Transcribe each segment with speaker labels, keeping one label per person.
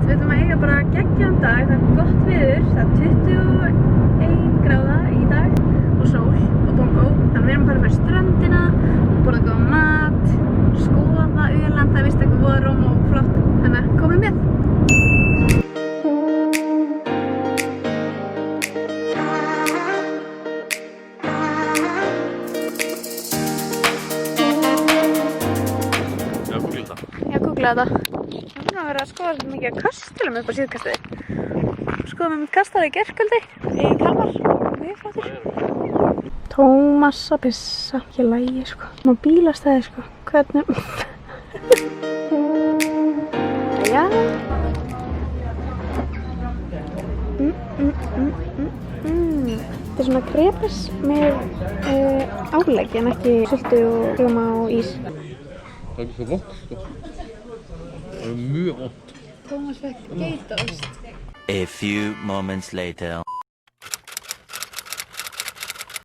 Speaker 1: Við ætlum að eiga bara geggjaðan dag, það er gott veður, það er 21 gráða í dag og sól og bongo. Þannig við erum bara að fara ströndina, borða góða mat, skoða Öland, það er vist eitthvað voðróm og flott. Þannig að komum með! Ég googlaði þetta. Við erum að vera að skoða svolítið mikið kastalum upp á síðkastið. Skoðum við kastala í gærkvöldi í Kalmar. Mjög flottir. Tómas að pissa. Ekki lægi sko. Má bílastæði sko. Hvernig? Jæja. Þetta er svona krepes með áleggi en ekki sultu og rjóma og ís.
Speaker 2: Það er ekki svo vott sko. Það er mjög vott.
Speaker 1: Tómas fekk geitaost.
Speaker 3: A few moments later.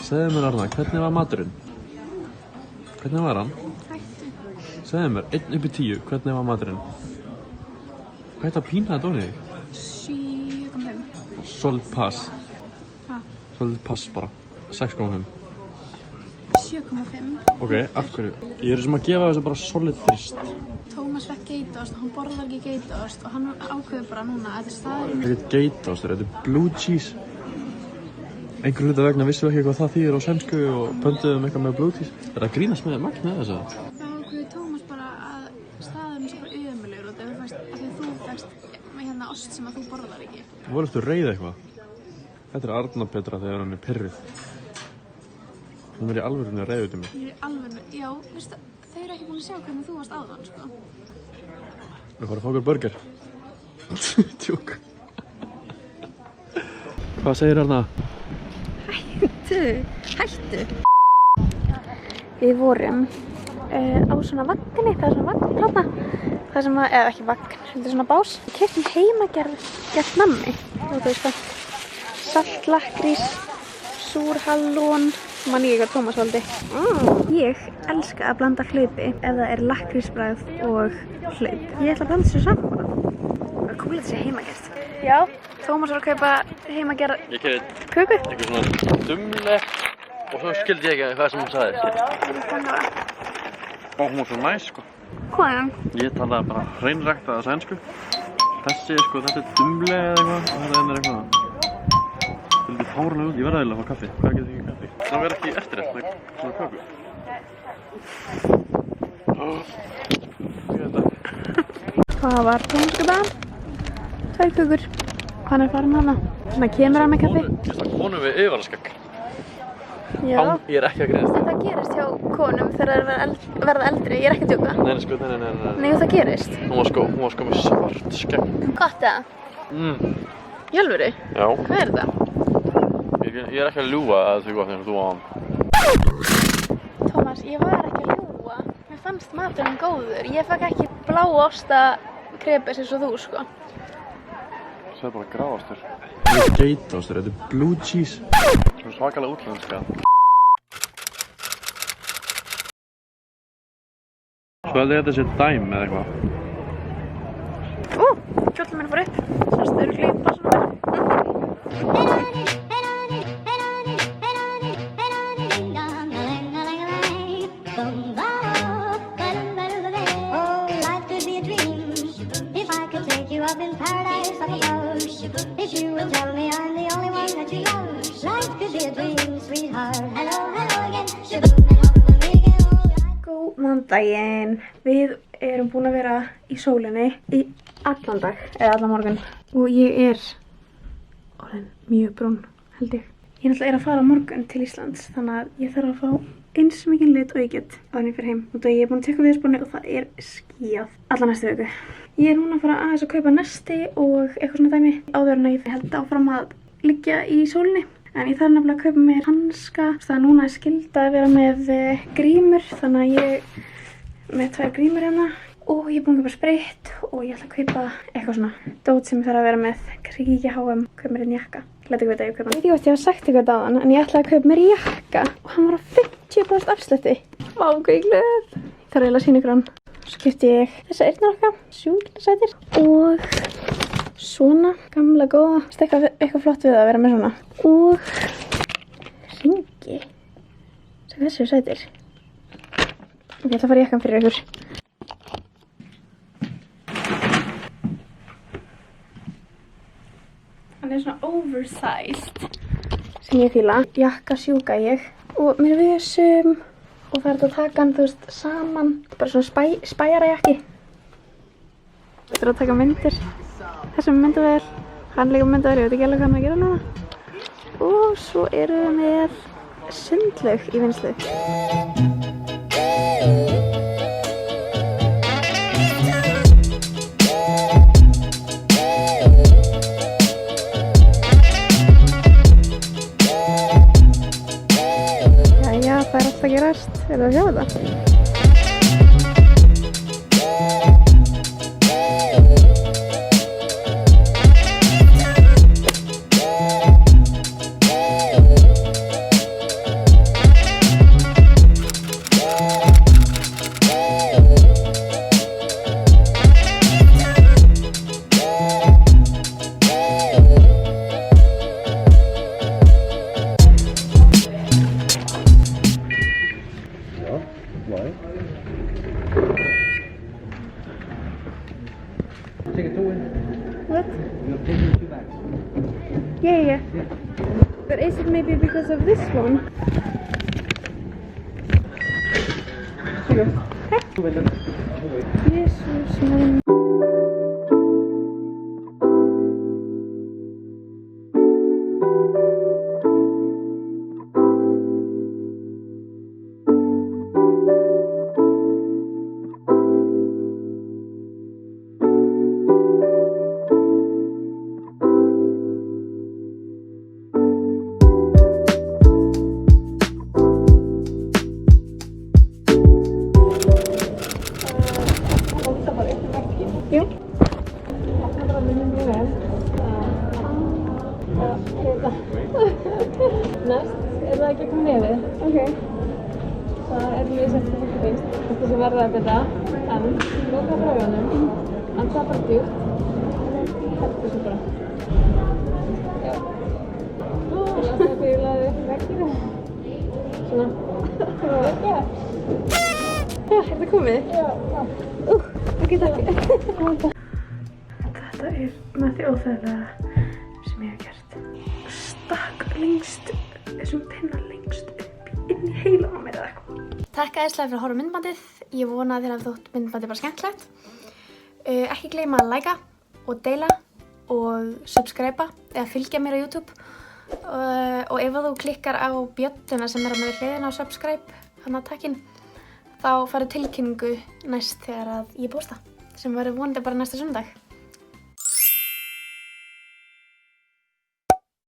Speaker 2: Segðu mér Arna, hvernig var maturinn? Hvernig var hann?
Speaker 1: Hættu.
Speaker 2: Segðu mér, 1 upp í 10, hvernig var maturinn? Hvað heit að pína þetta ofnið þig?
Speaker 1: 7,5.
Speaker 2: Solid pass.
Speaker 1: Hva?
Speaker 2: Solid pass bara. 6,5.
Speaker 1: 7,5.
Speaker 2: Ok, af hverju? Ég er sem að gefa þessu bara solid þrist.
Speaker 1: Tómas fekk geitaost og hann borðar ekki geitaost og hann ákveður bara núna að þetta er staðurinn.
Speaker 2: Þetta er geitaost, þetta er blue cheese. Einhver hluta vegna vissum við ekki hvað það þýðir á sænsku og pöntuðum eitthvað með blue cheese. Er það grínast með magn með þessu?
Speaker 1: Þá ákveður Tómas bara að staðurinn sé bara ömurlegur og það er fæst að því að þú fækst með hérna ost sem að þú borðar ekki.
Speaker 2: Vorustu reið eitthvað? Þetta er Arna Petra þegar hann er pirrið. Hún er í alvörunni að reiða út í mig.
Speaker 1: Ég er í alvörunni, já, veistu, þau eru ekki búin að sjá hvernig þú varst áðan, sko.
Speaker 2: Við fórum að fá okkur burger. Tjók. Hvað segir Arna?
Speaker 1: Hættu. Við vorum á svona vagni, það er svona vagn þarna. Það sem að, eða ekki vagn, þetta er svona bás. Við keyptum heimagerð nammi. Og þú veist það, saltlakrís, súrhallón. Man ég ekki hvað Tómas valdi. Ég elska að blanda hlaupi ef það er lakkrísbragð og hlaup. Ég ætla að blanda þessu saman. Það er cool að þetta sé heimagerð. Já, Tómas var að kaupa heimagerð
Speaker 2: Ég kefði
Speaker 1: köku.
Speaker 2: eitthvað svona dumle og svo skildi ég ekki hvað sem hún sagði. Og hún var svo næs sko.
Speaker 1: Hvaðan?
Speaker 2: Ég talaði bara hreinræktaða sænsku. Þessi sko, þetta er dumle eða eitthvað og þetta er eitthvað. Þetta er fárlega út, ég verði eiginlega að fá kaffi. Hvað getur ekki kaffi? Það verður ekki eftir með svona köku.
Speaker 1: Hvað var Tómas köpa? 2 kökur. Hann er farin hana. Svona kemur hann með kaffi.
Speaker 2: Það konum við yfirvaraskegg.
Speaker 1: Já.
Speaker 2: Ég er ekki að grínast.
Speaker 1: En það gerist hjá konum þegar það verða eldri. Ég er ekki að djóka.
Speaker 2: Nei, sko, nei.
Speaker 1: Nei, það gerist.
Speaker 2: Hún var sko með svart skegg.
Speaker 1: Gott eða? Í alvöru?
Speaker 2: Já.
Speaker 1: Hvað er þetta?
Speaker 2: Ég er ekki að ljúga að þau gott þegar þú á hann.
Speaker 1: Tómas, ég var ekki að ljúga. Mér fannst maturinn góður. Ég fekk ekki blá osta krepes eins og þú, sko.
Speaker 2: Það er bara gráðastur. Þetta er geitaostur, þetta er blue cheese. Það er svakalega útlenska. Svo held ég að þetta sé dæm eða eitthvað.
Speaker 1: Kjóllinn minn fór upp. Svo stöður klípa svona. Góðan daginn. Við erum búin að vera í sólinni í allan dag, eða allan morgun. Og ég er orðin mjög brún, held ég. Ég náttúrulega er að fara á morgun til Íslands, þannig að ég þarf að fá eins mikinn lit og ég get áður en ég fer heim. Og ég er búin að tekka viðspáni og það er skíjað alla næstu viku. Ég er núna að fara aðeins að kaupa nesti og eitthvað svona dæmi áður en að ég held áfram að liggja í sólinni. En ég þarf nefnilega að kaupa mér hanska. Það er núna skylda að vera með grímur, þannig að ég með 2 grímur hérna. Og ég er búin að kaupa spritt og ég ætla að kaupa eitthvað svona dót sem ég þarf að vera með. Kannski kíkja H&M, kaupa mér einn jakka. Læt ekki veit að ég kaupa hann. Ég veit ekki hvort ég hef sagt eitthvað á hann, en ég ætlaði að kaupa mér jakka og hann var á 50% afslætti. Vá, hvað ég glöð. Ég þarf eiginlega að sýna ykkur hann. Svo keypti ég þessa eyrnarokka, sjúklega sætir. Og svona gamla góða. Eitthvað flott við að vera með svona. Og hringi. Sem þessu sætir. Ok, ég ætla að fara í jakkann fyrir ykkur. Hann er svona oversized. Sem ég fíla. Jakka sjúka ég. Og mér er vissum. Og það er þetta að taka hann, þú veist, saman. Bara svona spæjarajakki. Þetta er að taka myndir. Þessum myndavél. Hann líka myndavél, ég veit ekki alveg hvað hann að gera núna. Og svo erum við með sundlaug í vinnslu. Jæja, það er alltaf að gerast. Erum við að sjá þetta?
Speaker 4: Take a tour.
Speaker 1: What?
Speaker 4: You're taking 2 bags.
Speaker 1: Yeah. But is it maybe because of this one? Jesus, man. Jú.
Speaker 5: Næst er það ekki að koma nefið.
Speaker 1: Ok.
Speaker 5: Það er mjög sett að fólki finnst. Þetta sem verða að byrja. En loka fröðunum. Anda bara djúpt. Þetta svo bara. Já. Það er alltaf byrjulega upp í vegginu. Svona. Það var ekki það.
Speaker 1: Er þetta komið?
Speaker 5: Já.
Speaker 1: Ok, takk. Þetta er með því óþægilega sem ég hef gert. Stakk lengst, þessum pinna lengst upp inn í heilan á mér eða eitthvað. Takk æðislega fyrir að horfa á myndbandið. Ég vona að þér hafi þótt myndbandið bara skemmtilegt. Ekki gleyma að likea og deila og subscriba eða fylgja mér á YouTube. Og ef þú klikkar á bjölluna sem er með hliðina á subscribe, hann að takkinn, þá farið tilkynningu næst þegar að ég posta, sem verður vonandi bara næsta sunnudag.